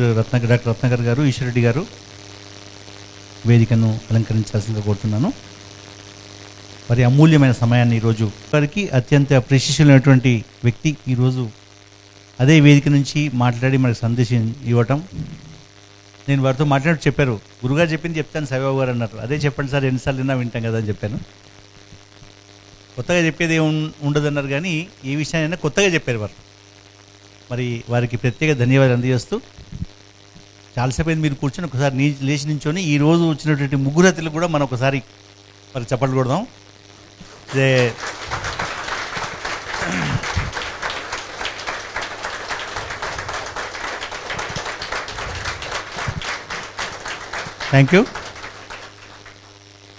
Doctor Ratnakar గారు, ఈశ్వరెడ్డి గారు వేదికను అలంకరించాల్సిందిగా కోరుతున్నాను. వారి అమూల్యమైన సమయాన్ని ఈరోజు వారికి అత్యంత ప్రెషియస్మైనటువంటి వ్యక్తి ఈరోజు అదే వేదిక నుంచి మాట్లాడి మనకు సందేశం ఇవ్వటం. నేను వారితో మాట్లాడి చెప్పారు, గురుగారు చెప్పింది చెప్తాను సాయిబాబు గారు అన్నారు. అదే చెప్పండి సార్, ఎన్నిసార్లు విన్నా వింటాం కదా అని చెప్పాను. కొత్తగా చెప్పేది ఉండదన్నారు, కానీ ఏ విషయాన్ని కొత్తగా చెప్పారు వారు. మరి వారికి ప్రత్యేక ధన్యవాదాలు అందజేస్తూ, చాలాసేపు అయింది మీరు కూర్చొని ఒకసారి లేచి నించొని ఈరోజు వచ్చినటువంటి ముగ్గురు అతిథులు కూడా మనం ఒకసారి మరి చప్పట్లు కొడదాం. Thank you.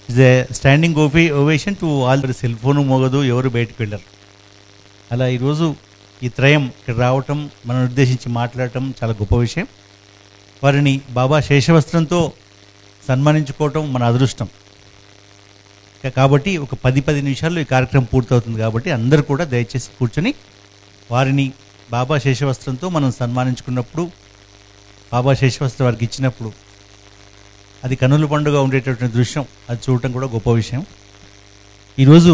Is a standing ovation to all. Cell phone మోగదు, ఎవరు బయటకు వెళ్ళరు. అలా ఈరోజు ఈ త్రయం ఇక్కడ రావటం, మనం ఉద్దేశించి మాట్లాడటం చాలా గొప్ప విషయం. వారిని బాబా శేషవస్త్రంతో సన్మానించుకోవటం మన అదృష్టం. కాబట్టి ఒక 10 నిమిషాల్లో ఈ కార్యక్రమం పూర్తవుతుంది. కాబట్టి అందరూ కూడా దయచేసి కూర్చొని వారిని బాబా శేషవస్త్రంతో మనం సన్మానించుకున్నప్పుడు, బాబా శేషవస్త్రం వారికి ఇచ్చినప్పుడు అది కన్నుల పండుగ ఉండేటటువంటి దృశ్యం, అది చూడటం కూడా గొప్ప విషయం. ఈరోజు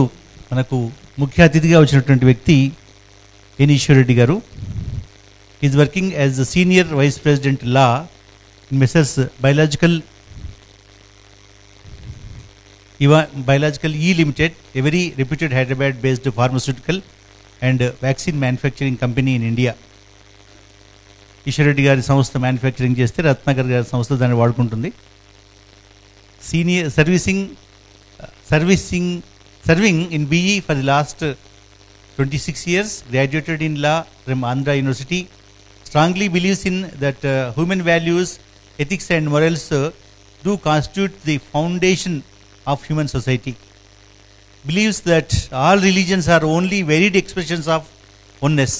మనకు ముఖ్య అతిథిగా వచ్చినటువంటి వ్యక్తి N Eswarreddy garu. Is working as the senior vice president law in messrs biological E Limited, a very reputed Hyderabad-based pharmaceutical and vaccine manufacturing company in India. Eswar Reddy గారి సంస్థ మ్యానుఫ్యాక్చరింగ్ చేస్తే రత్నాకర్ గారి సంస్థ దాన్ని వాడుకుంటుంది. Serving in BE for the last 26 years, graduated in law from Andhra University, strongly believes in that human values, ethics and morals do constitute the foundation of human society. Believes that all religions are only varied expressions of oneness.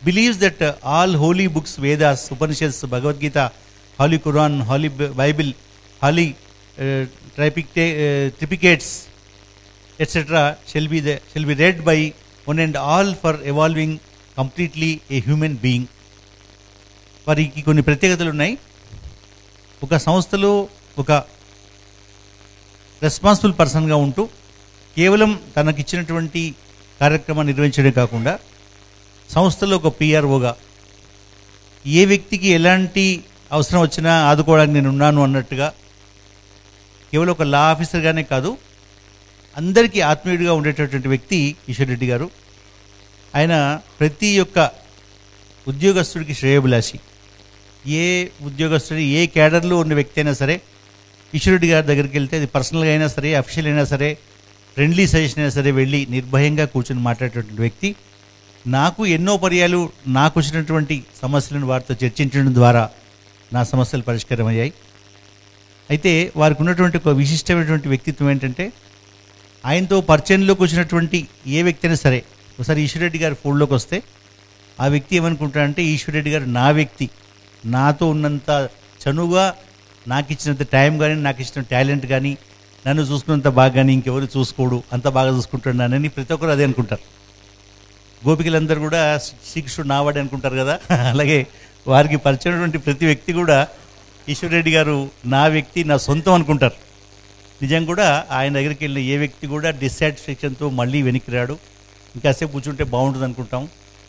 Believes that all holy books, Vedas, Upanishads, Bhagavad Gita, Holy Quran, Holy Bible, Holy Tripicates, etc. shall be read by one and all for evolving completely a human being. వారికి కొన్ని ప్రత్యేకతలు ఉన్నాయి. ఒక సంస్థలో ఒక responsible పర్సన్గా ఉంటూ కేవలం తనకిచ్చినటువంటి కార్యక్రమాన్ని నిర్వహించడమే కాకుండా సంస్థలో ఒక పిఆర్ఓగా ఏ వ్యక్తికి ఎలాంటి అవసరం వచ్చినా ఆదుకోవడానికి నేను ఉన్నాను అన్నట్టుగా, కేవలం ఒక లా ఆఫీసర్గానే కాదు అందరికీ ఆత్మీయుడిగా ఉండేటటువంటి వ్యక్తి ఈశ్వరెడ్డి గారు. ఆయన ప్రతి ఒక్క ఉద్యోగస్తుడికి శ్రేయోభిలాషి. ఏ ఉద్యోగస్తుడి, ఏ క్యాడర్లో ఉన్న వ్యక్తి అయినా సరే ఈశ్వరెడ్డి గారి దగ్గరికి వెళ్తే, అది పర్సనల్గా అయినా సరే, అఫీషియల్ అయినా సరే, ఫ్రెండ్లీ సజెషన్ అయినా సరే, వెళ్ళి నిర్భయంగా కూర్చొని మాట్లాడేటువంటి వ్యక్తి. నాకు ఎన్నో పర్యాలు నాకు వచ్చినటువంటి సమస్యలను వారితో చర్చించడం ద్వారా నా సమస్యలు పరిష్కారం అయ్యాయి. అయితే వారికి ఉన్నటువంటి ఒక విశిష్టమైనటువంటి వ్యక్తిత్వం ఏంటంటే, ఆయనతో పరిచయంలోకి వచ్చినటువంటి ఏ వ్యక్తి అయినా సరే, ఒకసారి ఈశ్వరెడ్డి గారి ఫోన్లోకి వస్తే ఆ వ్యక్తి ఏమనుకుంటాడంటే, ఈశ్వరెడ్డి గారు నా వ్యక్తి, నాతో ఉన్నంత చనువుగా, నాకు ఇచ్చినంత టైం కానీ, నాకు ఇచ్చిన టాలెంట్ కానీ, నన్ను చూసుకున్నంత బాగా కానీ ఇంకెవరు చూసుకోడు, అంత బాగా చూసుకుంటున్నానని ప్రతి ఒక్కరు అదే అనుకుంటారు. గోపికలందరూ కూడా శ్రీకృష్ణుడు నావాడే అనుకుంటారు కదా, అలాగే వారికి పరిచయమైనటువంటి ప్రతి వ్యక్తి కూడా ఈశ్వరెడ్డి గారు నా వ్యక్తి, నా సొంతం అనుకుంటారు. నిజం కూడా ఆయన దగ్గరికి వెళ్ళిన ఏ వ్యక్తి కూడా డిస్సాటిస్ఫాక్షన్తో మళ్ళీ వెనక్కి రాడు. ఇంకాసేపు కూర్చుంటే బాగుంటుంది అనుకుంటాం,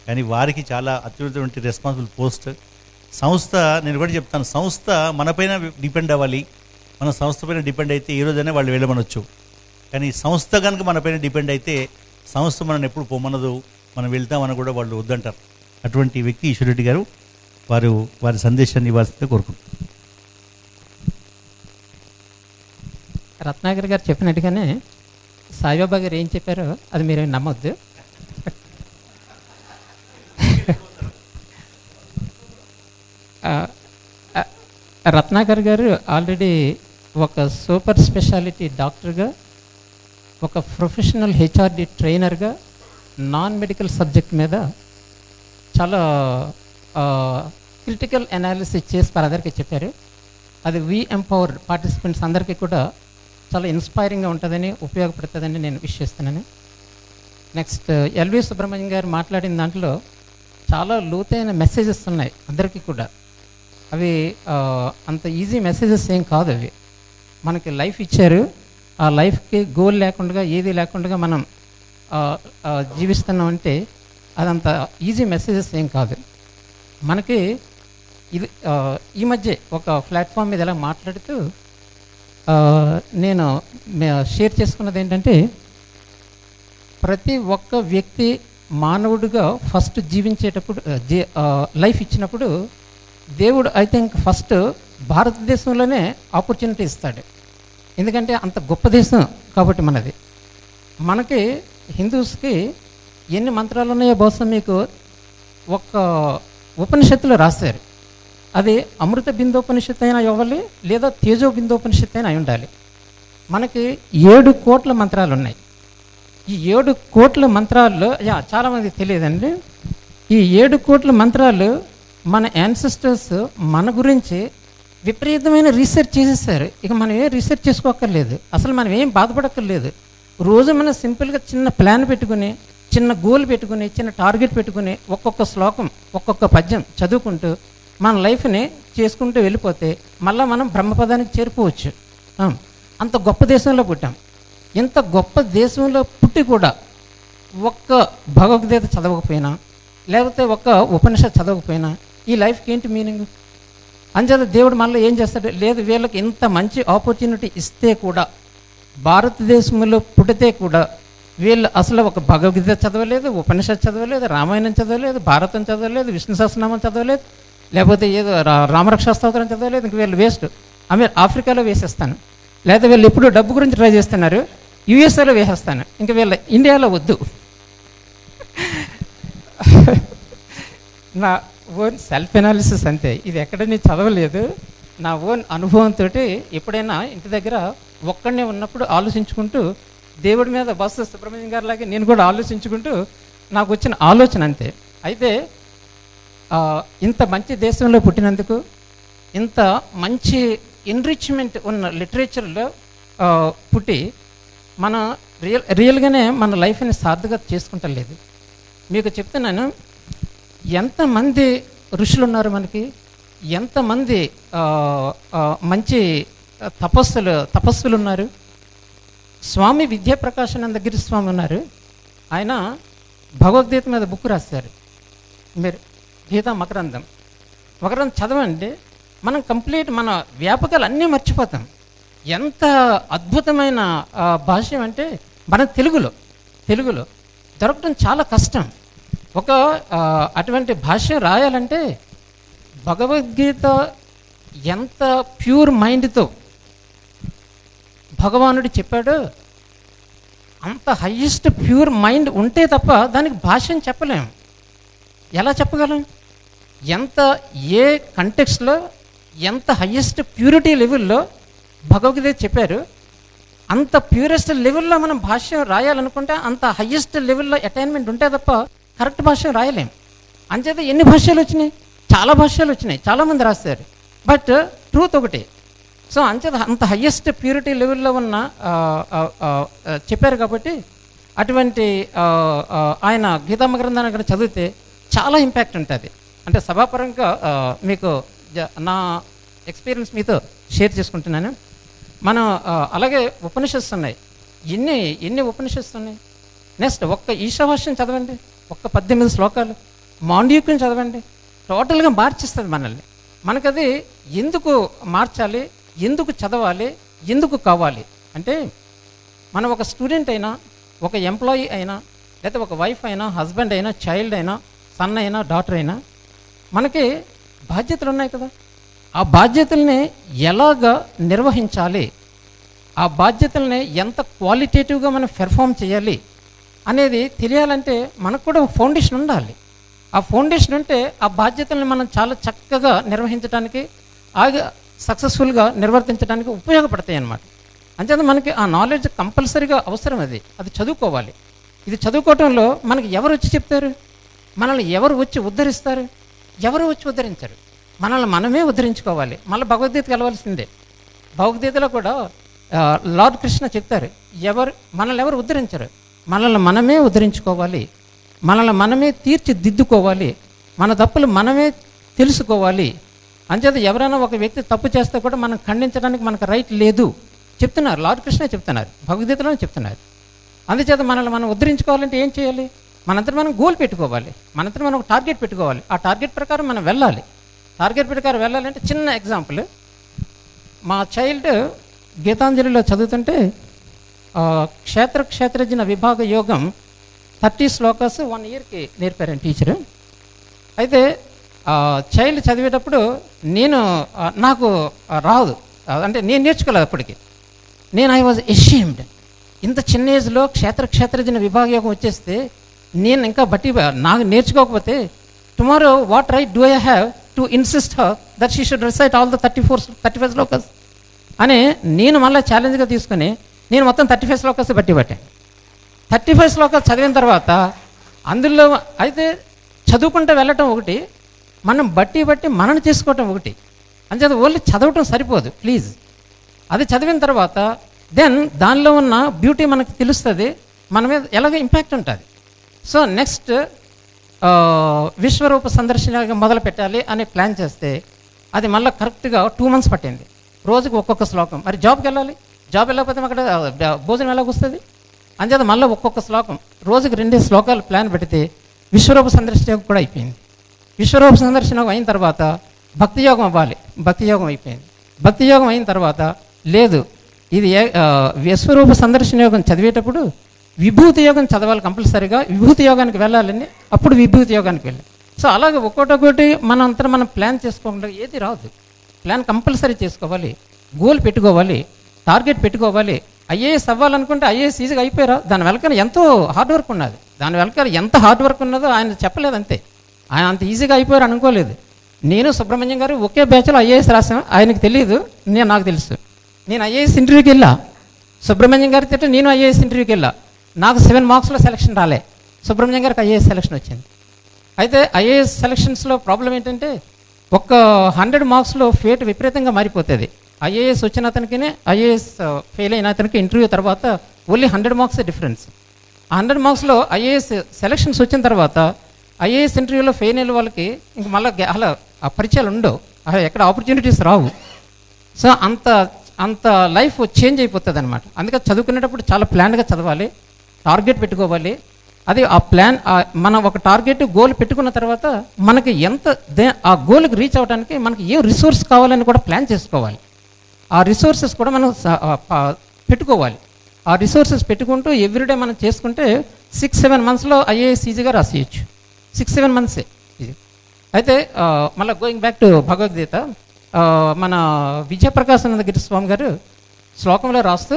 కానీ వారికి చాలా అత్యున్నతమైన రెస్పాన్సిబుల్ పోస్ట్. సంస్థ, నేను కూడా చెప్తాను, సంస్థ మనపైన డిపెండ్ అవ్వాలి. మన సంస్థ పైన డిపెండ్ అయితే ఏ రోజైనా వాళ్ళు వెళ్ళమనొచ్చు. కానీ సంస్థ కనుక మనపైన డిపెండ్ అయితే సంస్థ మనల్ని ఎప్పుడు పొమ్మనదు, మనం వెళ్తామని కూడా వాళ్ళు వద్దంటారు. అటువంటి వ్యక్తి ఈశ్వరెడ్డి గారు. వారి సందేశాన్ని ఇవ్వాల్సిందే కోరుకుంటున్నాను. రత్నాకర్ గారు చెప్పినట్టుగానే సాయిబాబా గారు ఏం చెప్పారో అది మీరు నమ్మొద్దు. రత్నాకర్ గారు ఆల్రెడీ ఒక సూపర్ స్పెషాలిటీ డాక్టర్గా, ఒక ప్రొఫెషనల్ హెచ్ఆర్డి ట్రైనర్గా, నాన్ మెడికల్ సబ్జెక్ట్ మీద చాలా క్రిటికల్ అనాలిసిస్ చేసి అందరికీ చెప్పారు. అది వి ఎంపవర్ పార్టిసిపెంట్స్ అందరికీ కూడా చాలా ఇన్స్పైరింగ్గా ఉంటుందని, ఉపయోగపడుతుందని నేను విష్ చేస్తున్నాను. నెక్స్ట్ ఎల్వి సుబ్రహ్మణ్యం గారు మాట్లాడిన దాంట్లో చాలా లోతైన మెసేజెస్ ఉన్నాయి అందరికీ కూడా. అవి అంత ఈజీ మెసేజెస్ ఏం కాదు. అవి మనకి లైఫ్ ఇచ్చారు, ఆ లైఫ్కి గోల్ లేకుండా ఏది లేకుండా మనం జీవిస్తున్నామంటే అదంత ఈజీ మెసేజెస్ ఏం కాదు. మనకి ఇది ఈ మధ్య ఒక ప్లాట్ఫామ్ మీద ఇలా మాట్లాడుతూ నేను షేర్ చేసుకున్నది ఏంటంటే, ప్రతి ఒక్క వ్యక్తి మానవుడిగా ఫస్ట్ జీవించేటప్పుడు లైఫ్ ఇచ్చినప్పుడు దేవుడు ఐ థింక్ ఫస్ట్ భారతదేశంలోనే ఆపర్చునిటీ ఇస్తాడు. ఎందుకంటే అంత గొప్ప దేశం కాబట్టి మనది. మనకి హిందూస్కి ఎన్ని మంత్రాలు ఉన్నాయో బహుశా మీకు ఒక ఉపనిషత్తులో రాశారు. అది అమృత బిందోపనిషత్తు అయినా ఇవ్వాలి, లేదా తేజో బిందోపనిషత్తు అయినా అయి ఉండాలి. మనకి 7 కోట్ల మంత్రాలు ఉన్నాయి. ఈ 7 కోట్ల మంత్రాల్లో చాలామందికి తెలియదండి, ఈ 7 కోట్ల మంత్రాలు మన యాన్సిస్టర్స్ మన గురించి విపరీతమైన రీసెర్చ్ చేసేసారు. ఇక మనం ఏం రీసెర్చ్ చేసుకోక్కర్లేదు, అసలు మనం ఏం బాధపడక్కర్లేదు. రోజు మనం సింపుల్గా చిన్న ప్లాన్ పెట్టుకుని, చిన్న గోల్ పెట్టుకుని, చిన్న టార్గెట్ పెట్టుకుని, ఒక్కొక్క శ్లోకం ఒక్కొక్క పద్యం చదువుకుంటూ మన లైఫ్ని చేసుకుంటూ వెళ్ళిపోతే మళ్ళీ మనం బ్రహ్మపదానికి చేరిపోవచ్చు. అంత గొప్ప దేశంలో పుట్టాం. ఇంత గొప్ప దేశంలో పుట్టి కూడా ఒక్క భగవద్గీత చదవకపోయినా, లేకపోతే ఒక్క ఉపనిషత్ చదవకపోయినా ఈ లైఫ్కి ఏంటి మీనింగ్? అంచేత దేవుడు మళ్ళీ ఏం చేస్తాడు, లేదు వీళ్ళకి ఇంత మంచి ఆపర్చునిటీ ఇస్తే కూడా, భారతదేశంలో పుడితే కూడా వీళ్ళు అసలు ఒక భగవద్గీత చదవలేదు, ఉపనిషత్ చదవలేదు, రామాయణం చదవలేదు, భారతం చదవలేదు, విష్ణు సహస్రనామం చదవలేదు, లేకపోతే ఏదో రామరక్షా స్తోత్రం చదవలేదు. ఇంక వీళ్ళు వేస్ట్. ఆఫ్రికాలో వేసేస్తాను, లేదా వీళ్ళు ఎప్పుడు డబ్బు గురించి ట్రై చేస్తున్నారు, యూఎస్ఏలో వేసేస్తాను, ఇంక వీళ్ళ ఇండియాలో వద్దు. నా ఓన్ సెల్ఫ్ ఎనాలిసిస్ అంతే, ఇది ఎక్కడ నేను చదవలేదు, నా ఓన్ అనుభవంతో ఎప్పుడైనా ఇంటి దగ్గర ఒక్కడనే ఉన్నప్పుడు ఆలోచించుకుంటూ, దేవుడి మీద బస్సు సుబ్రహ్మణ్యం గారి లాగే నేను కూడా ఆలోచించుకుంటూ నాకు వచ్చిన ఆలోచన అంతే. అయితే ఇంత మంచి దేశంలో పుట్టినందుకు, ఇంత మంచి ఎన్రిచ్మెంట్ ఉన్న లిటరేచర్లో పుట్టి మన రియల్గానే మన లైఫ్ని సార్థకత చేసుకుంటలేదు. మీకు చెప్తున్నాను, ఎంతమంది ఋషులు ఉన్నారు మనకి, ఎంతమంది మంచి తపస్సులు ఉన్నారు. స్వామి విద్యాప్రకాశానందగిరి స్వామి ఉన్నారు. ఆయన భగవద్గీత మీద బుక్ రాశారు. మీరు గీతా మకరందం చదవండి, మనం కంప్లీట్ మన వ్యాపకాలు అన్నీ మర్చిపోతాం. ఎంత అద్భుతమైన భాష్యం అంటే మన తెలుగులో దొరకడం చాలా కష్టం. ఒక అటువంటి భాష్యం రాయాలంటే భగవద్గీత ఎంత ప్యూర్ మైండ్తో భగవానుడు చెప్పాడో అంత హయ్యెస్ట్ ప్యూర్ మైండ్ ఉంటే తప్ప దానికి భాష్యం చెప్పలేము. ఎలా చెప్పగలం? ఏ కంటెక్స్ట్లో ఎంత హయ్యెస్ట్ ప్యూరిటీ లెవెల్లో భగవద్గీత చెప్పారు, అంత ప్యూరెస్ట్ లెవెల్లో మనం భాష్యం రాయాలనుకుంటే అంత హయ్యెస్ట్ లెవెల్లో అటైన్మెంట్ ఉంటే తప్ప కరెక్ట్ భాష్యం రాయలేం. అంచేత ఎన్ని భాష్యాలు వచ్చినాయి? చాలా భాష్యాలు వచ్చినాయి, చాలామంది రాస్తారు, బట్ ట్రూత్ ఒకటి. సో అంచేత అంత హయ్యెస్ట్ ప్యూరిటీ లెవెల్లో ఉన్న చెప్పారు కాబట్టి అటువంటి ఆయన గీతామ గ్రంథాన్ని కనుక చదివితే చాలా ఇంపాక్ట్ ఉంటుంది. అంటే సభాపరంగా మీకు నా ఎక్స్పీరియన్స్ మీతో షేర్ చేసుకుంటున్నాను. మనం అలాగే ఉపనిషత్తులు ఉన్నాయి, ఎన్ని ఉపనిషత్తులు ఉన్నాయి. నెక్స్ట్ ఒక్క ఈశావాస్యం చదవండి, ఒక్క 18 శ్లోకాలు. మాండూక్యం చదవండి, టోటల్గా మార్చిస్తుంది మనల్ని. మనకది ఎందుకు మార్చాలి, ఎందుకు చదవాలి, ఎందుకు కావాలి అంటే, మనం ఒక స్టూడెంట్ అయినా, ఒక ఎంప్లాయీ అయినా, లేదా ఒక వైఫ్ అయినా, హస్బెండ్ అయినా, చైల్డ్ అయినా, సన్ అయినా, డాటర్ అయినా, మనకి బాధ్యతలు ఉన్నాయి కదా. ఆ బాధ్యతల్ని ఎలాగా నిర్వహించాలి, ఆ బాధ్యతల్ని ఎంత క్వాలిటేటివ్గా మనం పెర్ఫామ్ చేయాలి అనేది తెలియాలంటే మనకు కూడా ఫౌండేషన్ ఉండాలి. ఆ ఫౌండేషన్ ఉంటే ఆ బాధ్యతల్ని మనం చాలా చక్కగా నిర్వహించడానికి, సక్సెస్ఫుల్గా నిర్వర్తించడానికి ఉపయోగపడతాయి అన్నమాట. అంచేత మనకి ఆ నాలెడ్జ్ కంపల్సరీగా అవసరం. అది చదువుకోవాలి. ఇది చదువుకోవటంలో మనకి ఎవరు వచ్చి చెప్తారు, మనల్ని ఎవరు వచ్చి ఉద్ధరిస్తారు? ఎవరు వచ్చి ఉద్ధరించరు, మనల్ని మనమే ఉద్ధరించుకోవాలి. మళ్ళీ భగవద్గీతకి వెళ్ళవలసిందే. భగవద్గీతలో కూడా లార్డ్ కృష్ణ చెప్తారు, మనల్ని ఎవరు ఉద్ధరించరు, మనల్ని మనమే ఉద్ధరించుకోవాలి, మనల్ని మనమే తీర్చిదిద్దుకోవాలి, మన తప్పులు మనమే తెలుసుకోవాలి, అంచేత ఎవరైనా ఒక వ్యక్తి తప్పు చేస్తే కూడా మనం ఖండించడానికి మనకు రైట్ లేదు చెప్తున్నారు. లార్డ్ కృష్ణ చెప్తున్నారు, భగవద్గీతలోనే చెప్తున్నారు. అందుచేత మనల్ని మనం ఉద్ధరించుకోవాలంటే ఏం చేయాలి? మనంతరం మనం గోల్ పెట్టుకోవాలి, మనంతరం మనం ఒక టార్గెట్ పెట్టుకోవాలి. ఆ టార్గెట్ ప్రకారం మనం వెళ్ళాలి. టార్గెట్ ప్రకారం వెళ్ళాలంటే చిన్న ఎగ్జాంపుల్, మా చైల్డ్ గీతాంజలిలో చదువుతుంటే క్షేత్రజ్ఞ విభాగ యోగం 30 శ్లోకాస్ 1 ఇయర్కి నేర్పారండి టీచరు. అయితే చైల్డ్ చదివేటప్పుడు నాకు రాదు, అంటే నేను నేర్చుకోలేదు అప్పటికి. I was ashamed. ఇంత చిన్న ఏజ్లో క్షేత్రజ్ఞ విభాగ యోగం వచ్చేస్తే నేను ఇంకా నాకు నేర్చుకోకపోతే tomorrow what right do I have to insist her that she should recite all the 35 shlokas అని నేను మళ్ళీ ఛాలెంజ్గా తీసుకుని నేను మొత్తం 35 శ్లోకాస్ పట్టాను. 35 శ్లోకాలు చదివిన తర్వాత అందులో అయితే చదువుకుంటూ వెళ్ళటం ఒకటి, మనం బట్టి మనని చేసుకోవటం ఒకటి. అంచేత ఓన్లీ చదవటం సరిపోదు ప్లీజ్. అది చదివిన తర్వాత దెన్ దానిలో ఉన్న బ్యూటీ మనకు తెలుస్తుంది, మన మీద ఎలాగ ఇంపాక్ట్ ఉంటుంది. సో నెక్స్ట్ విశ్వరూప సందర్శనగా మొదలు పెట్టాలి అని ప్లాన్ చేస్తే అది మళ్ళీ కరెక్ట్గా 2 months పట్టింది. రోజుకి ఒక్కొక్క శ్లోకం. మరి జాబ్కి వెళ్ళాలి, జాబ్ వెళ్ళకపోతే అక్కడ భోజనం ఎలాగ వస్తుంది? అంచేత మళ్ళీ ఒక్కొక్క శ్లోకం, రోజుకి 2 శ్లోకాలు ప్లాన్ పెడితే విశ్వరూప సందర్శన కూడా అయిపోయింది. విశ్వరూప సందర్శన అయిన తర్వాత భక్తి యోగం అవ్వాలి, భక్తి యోగం అయిపోయింది. భక్తి యోగం అయిన తర్వాత లేదు, ఇది విశ్వరూప సందర్శన యోగం చదివేటప్పుడు విభూతి యోగం చదవాలి కంపల్సరీగా, విభూతి యోగానికి వెళ్ళాలని, అప్పుడు విభూతి యోగానికి వెళ్ళాలి. సో అలాగే ఒక్కొక్కటి మనం ప్లాన్ చేసుకోకుండా ఏది రాదు. ప్లాన్ కంపల్సరీ చేసుకోవాలి, గోల్ పెట్టుకోవాలి, టార్గెట్ పెట్టుకోవాలి. ఐఏఎస్ అవ్వాలనుకుంటే ఐఏఎస్ ఈజీగా అయిపోయారా? దాని వెనకాల ఎంతో హార్డ్ వర్క్ ఉన్నది. దాని వెనకాల ఎంత హార్డ్ వర్క్ ఉన్నదో ఆయన చెప్పలేదు అంతే. ఆయన అంత ఈజీగా అయిపోయారు అనుకోలేదు. నేను సుబ్రహ్మణ్యం గారు ఒకే బ్యాచ్లో ఐఏఎస్ రాసాం, ఆయనకు తెలియదు, నాకు తెలుసు. నేను ఐఏఎస్ ఇంటర్వ్యూకి వెళ్ళా, సుబ్రహ్మణ్యం గారి తిట్ట నేను ఐఏఎస్ ఇంటర్వ్యూకి వెళ్ళా. నాకు 7 మార్క్స్లో సెలక్షన్ రాలే, సుబ్రహ్మణ్యం గారికి ఐఏఎస్ సెలక్షన్ వచ్చింది. అయితే ఐఏఎస్ సెలక్షన్స్లో ప్రాబ్లం ఏంటంటే ఒక్క 100 మార్క్స్లో ఫేట్ విపరీతంగా మారిపోతుంది. ఐఏఎస్ వచ్చిన అతనికి ఐఏఎస్ ఫెయిల్ అయిన అతనికి ఇంటర్వ్యూ తర్వాత ఓన్లీ 100 మార్క్స్ డిఫరెన్స్. ఆ 100 మార్క్స్లో ఐఏఎస్ సెలక్షన్స్ వచ్చిన తర్వాత ఐఏఎస్ ఇంటర్వ్యూలో ఫెయిల్ అయిన వాళ్ళకి ఇంక మళ్ళీ అలా ఆ పరిచయాలు ఉండవు, ఎక్కడ ఆపర్చునిటీస్ రావు. సో అంత లైఫ్ చేంజ్ అయిపోతుంది అనమాట. అందుకే చదువుకునేటప్పుడు చాలా ప్లాన్గా చదవాలి, టార్గెట్ పెట్టుకోవాలి. అది ఆ ప్లాన్ మనం ఒక టార్గెట్ గోల్ పెట్టుకున్న తర్వాత మనకి ఆ గోల్కి రీచ్ అవ్వడానికి మనకి ఏ రిసోర్స్ కావాలని కూడా ప్లాన్ చేసుకోవాలి. ఆ రిసోర్సెస్ కూడా మనం పెట్టుకోవాలి. ఆ రిసోర్సెస్ పెట్టుకుంటూ ఎవ్రీడే మనం చేసుకుంటే 6-7 monthsలో ఐఏఎస్ ఈజీగా రాసేయచ్చు. 6-7 months అయితే మళ్ళీ గోయింగ్ బ్యాక్ టు భగవద్గీత, మన విజయప్రకాశానందగిరి స్వామి గారు శ్లోకంలో రాస్తూ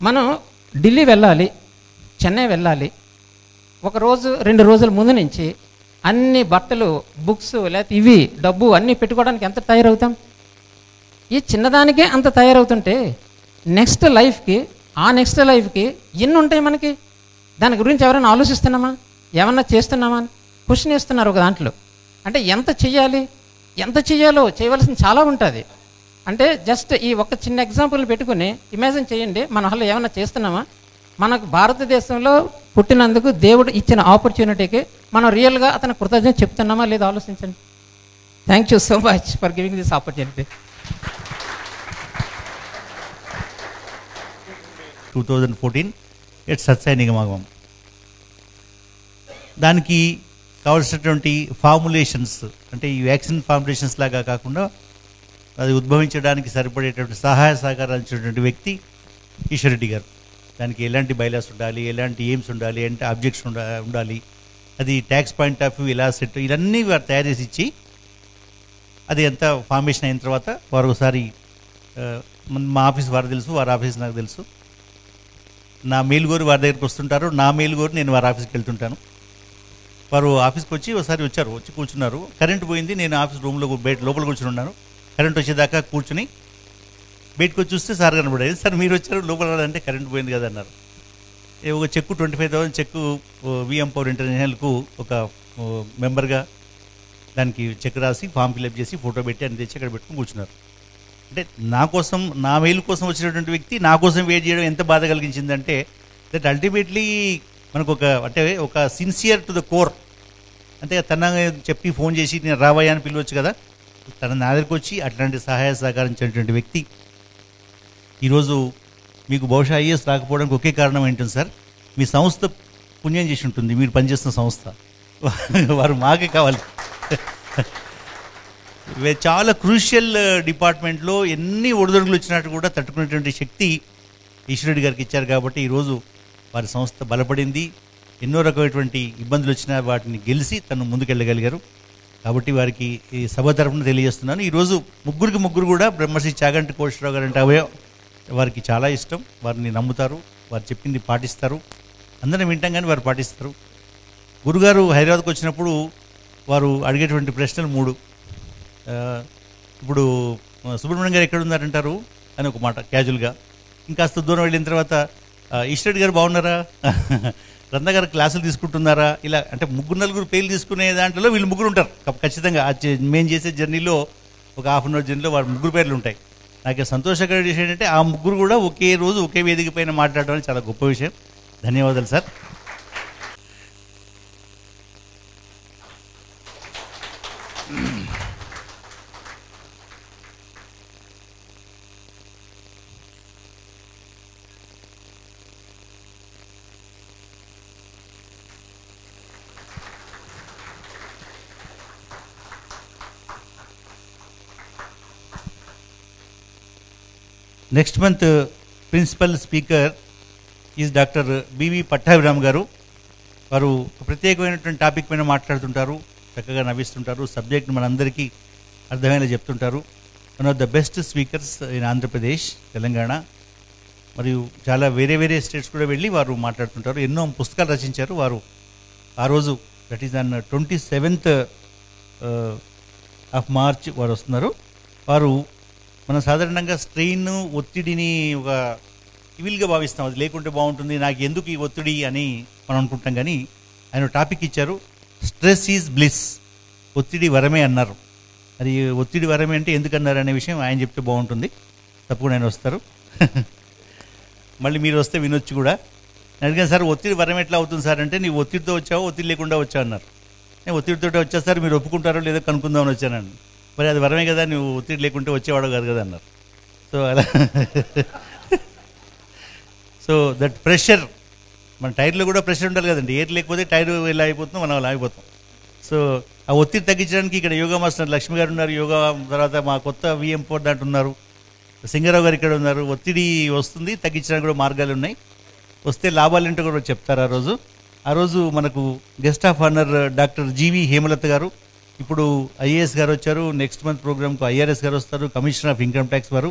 మనం ఢిల్లీ వెళ్ళాలి, చెన్నై వెళ్ళాలి, 1 రోజు 2 రోజుల ముందు నుంచి అన్ని బట్టలు, బుక్స్, లేకపోతే ఇవి డబ్బు అన్నీ పెట్టుకోవడానికి ఎంత తయారవుతాం? ఈ చిన్నదానికే అంత తయారవుతుంటే నెక్స్ట్ లైఫ్కి ఎన్ని ఉంటాయి మనకి? దాని గురించి ఎవరైనా ఆలోచిస్తున్నామా? ఏమన్నా చేస్తున్నామా అని క్వశ్చన్ వేస్తున్నారు ఒక దాంట్లో. అంటే ఎంత చేయాలో చేయవలసింది చాలా ఉంటుంది. అంటే జస్ట్ ఈ ఒక చిన్న ఎగ్జాంపుల్ పెట్టుకుని ఇమాజిన్ చేయండి, మన వల్ల ఏమైనా చేస్తున్నామా? మనకు భారతదేశంలో పుట్టినందుకు దేవుడు ఇచ్చిన ఆపర్చునిటీకి మనం రియల్గా అతను కృతజ్ఞత చెప్తున్నామా లేదా ఆలోచించండి. Thank you so much for giving this opportunity. 2014 at Satsai Nigamagamam. దానికి కావలసినటువంటి ఫార్ములేషన్స్, అంటే ఈ వ్యాక్సిన్ ఫార్ములేషన్స్ లాగా కాకుండా అది ఉద్భవించడానికి సరిపడేటువంటి సహాయ సహకారాలు ఇచ్చినటువంటి వ్యక్తి ఈశ్వరెడ్డి గారు. దానికి ఎలాంటి బైలాస్ ఉండాలి, ఎలాంటి ఎయిమ్స్ ఉండాలి, అంటే ఆబ్జెక్ట్స్ ఉండాలి, అది ట్యాక్స్ పాయింట్ ఆఫ్ వ్యూ ఎలా సెట్, ఇవన్నీ వారు తయారు చేసి ఇచ్చి అది ఎంత ఫార్మేషన్ అయిన తర్వాత వారు ఒకసారి మా ఆఫీస్ వారు తెలుసు, వారి ఆఫీస్ నాకు తెలుసు, నా మేలుగోరు వారి దగ్గరికి వస్తుంటారు, నా మేలుగోరు నేను వారి ఆఫీస్కి వెళ్తుంటాను. వారు ఆఫీస్కి వచ్చి కూర్చున్నారు. కరెంటు పోయింది, నేను ఆఫీస్ రూమ్లో లోపల కూర్చుని ఉన్నాను. కరెంట్ వచ్చేదాకా కూర్చుని బయటకు వచ్చి చూస్తే సార్ కనబడేది. సార్ మీరు వచ్చారు లోపల అంటే కరెంట్ పోయింది కదా అన్నారు. ఒక చెక్కు 25,000 చెక్కు విఎం పవర్ ఇంటర్నేషనల్కు ఒక మెంబర్గా దానికి చెక్ రాసి ఫామ్ ఫిల్అప్ చేసి ఫోటో పెట్టి అని తెచ్చి అక్కడ పెట్టుకుని కూర్చున్నారు. అంటే నా కోసం, నా మెయిల్ కోసం వచ్చినటువంటి వ్యక్తి నా కోసం వెయిట్ చేయడం ఎంత బాధ కలిగించిందంటే దట్ అల్టిమేట్లీ మనకు ఒక సిన్సియర్ టు ద కోర్, అంటే తన చెప్పి ఫోన్ చేసి నేను రావయ్యా అని పిలవచ్చు కదా, తన నా దగ్గరికి వచ్చి అట్లాంటి సహాయ సహకరించినటువంటి వ్యక్తి ఈరోజు మీకు బహుశా ఐఏఎస్ రాకపోవడానికి ఒకే కారణం ఏంటంటే సార్, మీ సంస్థ పుణ్యం చేసి ఉంటుంది, మీరు పనిచేస్తున్న సంస్థ. వారు మాకే కావాలి. చాలా క్రూషియల్ డిపార్ట్మెంట్లో ఎన్ని ఒడిదొడుగులు వచ్చినట్టు కూడా తట్టుకునేటువంటి శక్తి ఈశ్వరుడి గారికి ఇచ్చారు. కాబట్టి ఈరోజు వారి సంస్థ బలపడింది. ఎన్నో రకమైనటువంటి ఇబ్బందులు వచ్చినా వాటిని గెలిచి తను ముందుకెళ్ళగలిగారు. కాబట్టి వారికి ఈ సభ తరఫున తెలియజేస్తున్నాను. ఈరోజు ముగ్గురు కూడా బ్రహ్మశ్రీ చాగంటి కోటేశ్వరరావు గారు అంటే వారికి చాలా ఇష్టం. వారిని నమ్ముతారు, వారు చెప్పింది పాటిస్తారు. అందరం వింటాం కానీ వారు పాటిస్తారు. గురుగారు హైదరాబాద్కి వచ్చినప్పుడు వారు అడిగేటువంటి ప్రశ్నలు 3. ఇప్పుడు సుబ్రహ్మణ్యం గారు ఎక్కడ ఉన్నారంటారు అని ఒక మాట క్యాజువల్గా. ఇంకాస్త దూరం వెళ్ళిన తర్వాత ఈశ్వరుడు గారు బాగున్నారా, రంద గారు క్లాసులు తీసుకుంటున్నారా, ఇలా అంటే 3-4 పేర్లు తీసుకునే దాంట్లో వీళ్ళు 3 ఉంటారు ఖచ్చితంగా. మేము చేసే జర్నీలో ఒక హాఫ్ అన్ అవర్ జర్నీలో వారు 3 పేర్లు ఉంటాయి. నాకు సంతోషకర విషయం ఏంటంటే ఆ 3 కూడా ఒకే రోజు ఒకే వేదిక పైన మాట్లాడడం అనేది చాలా గొప్ప విషయం. ధన్యవాదాలు sir. Next month principal speaker is doctor B V Pattabhiram గారు. వారు ప్రత్యేకమైనటువంటి టాపిక్ పైన మాట్లాడుతుంటారు, చక్కగా నవ్విస్తుంటారు, సబ్జెక్ట్ మనందరికీ అర్థమయ్యేలా చెప్తుంటారు. One of the best speakers in Andhra Pradesh, Telangana మరియు చాలా వేరే స్టేట్స్ కూడా వెళ్ళి వారు మాట్లాడుతుంటారు. ఎన్నో పుస్తకాలు రచించారు. వారు ఆ రోజు that is on 27th of March వారు వస్తున్నారు. వారు మనం సాధారణంగా స్ట్రెయిన్, ఒత్తిడిని ఒక ఇవిల్గా భావిస్తాం. అది లేకుంటే బాగుంటుంది, నాకు ఎందుకు ఈ ఒత్తిడి అని మనం అనుకుంటాం. కానీ ఆయన టాపిక్ ఇచ్చారు, స్ట్రెస్ ఈజ్ బ్లిస్, ఒత్తిడి వరమే అన్నారు. అది ఒత్తిడి వరమే అంటే ఎందుకన్నారు అనే విషయం ఆయన చెప్తే బాగుంటుంది. తప్పకుండా ఆయన వస్తారు. మళ్ళీ మీరు వస్తే వినొచ్చు కూడా. నేను అడిగాను, సార్ ఒత్తిడి వరం ఎట్లా అవుతుంది సార్ అంటే, నీవు ఒత్తిడితో వచ్చావు, ఒత్తిడి లేకుండా వచ్చావు అన్నారు. నేను ఒత్తిడితో వచ్చా సార్, మీరు ఒప్పుకుంటారో లేదో కనుక్కుందామని వచ్చానండి. మరి అది వరమే కదా, నువ్వు ఒత్తిడి లేకుంటే వచ్చేవాడు కాదు కదా అన్నారు. సో అలా సో దట్ ప్రెషర్, మన టైర్లో కూడా ప్రెషర్ ఉండాలి కదండి. ఎయిర్ లేకపోతే టైర్ ఎలా అయిపోతుందో మనం అలా అయిపోతాం. సో ఆ ఒత్తిడి తగ్గించడానికి ఇక్కడ యోగా మాస్టర్ లక్ష్మి గారు ఉన్నారు. యోగా తర్వాత మా కొత్త VM4 దాంట్లో ఉన్నారు. సింగరావు గారు ఇక్కడ ఉన్నారు. ఒత్తిడి వస్తుంది, తగ్గించడానికి కూడా మార్గాలు ఉన్నాయి. వస్తే లాభాలు ఏంటో కూడా చెప్తారు. ఆ రోజు మనకు గెస్ట్ ఆఫ్ ఆనర్ డాక్టర్ జీవి హేమలత గారు, ఇప్పుడు IAS గారు వచ్చారు. నెక్స్ట్ మంత్ ప్రోగ్రామ్కు IRS గారు వస్తారు, కమిషనర్ ఆఫ్ ఇన్కమ్ ట్యాక్స్ వారు.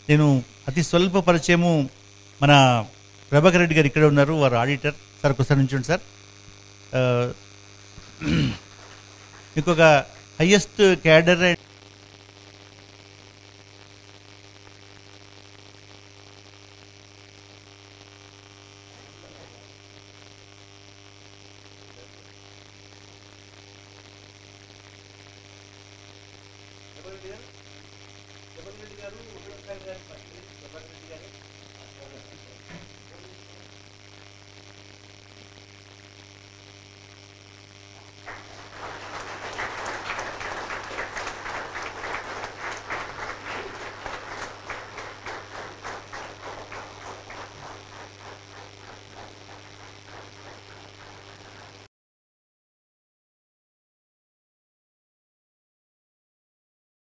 నేను అతి స్వల్ప పరిచయము మన ప్రభాకర్ రెడ్డి గారు ఇక్కడ ఉన్నారు, వారు ఆడిటర్. సార్ ఒకసారి నుంచండి సార్. ఇంకొక హైయెస్ట్ క్యాడర్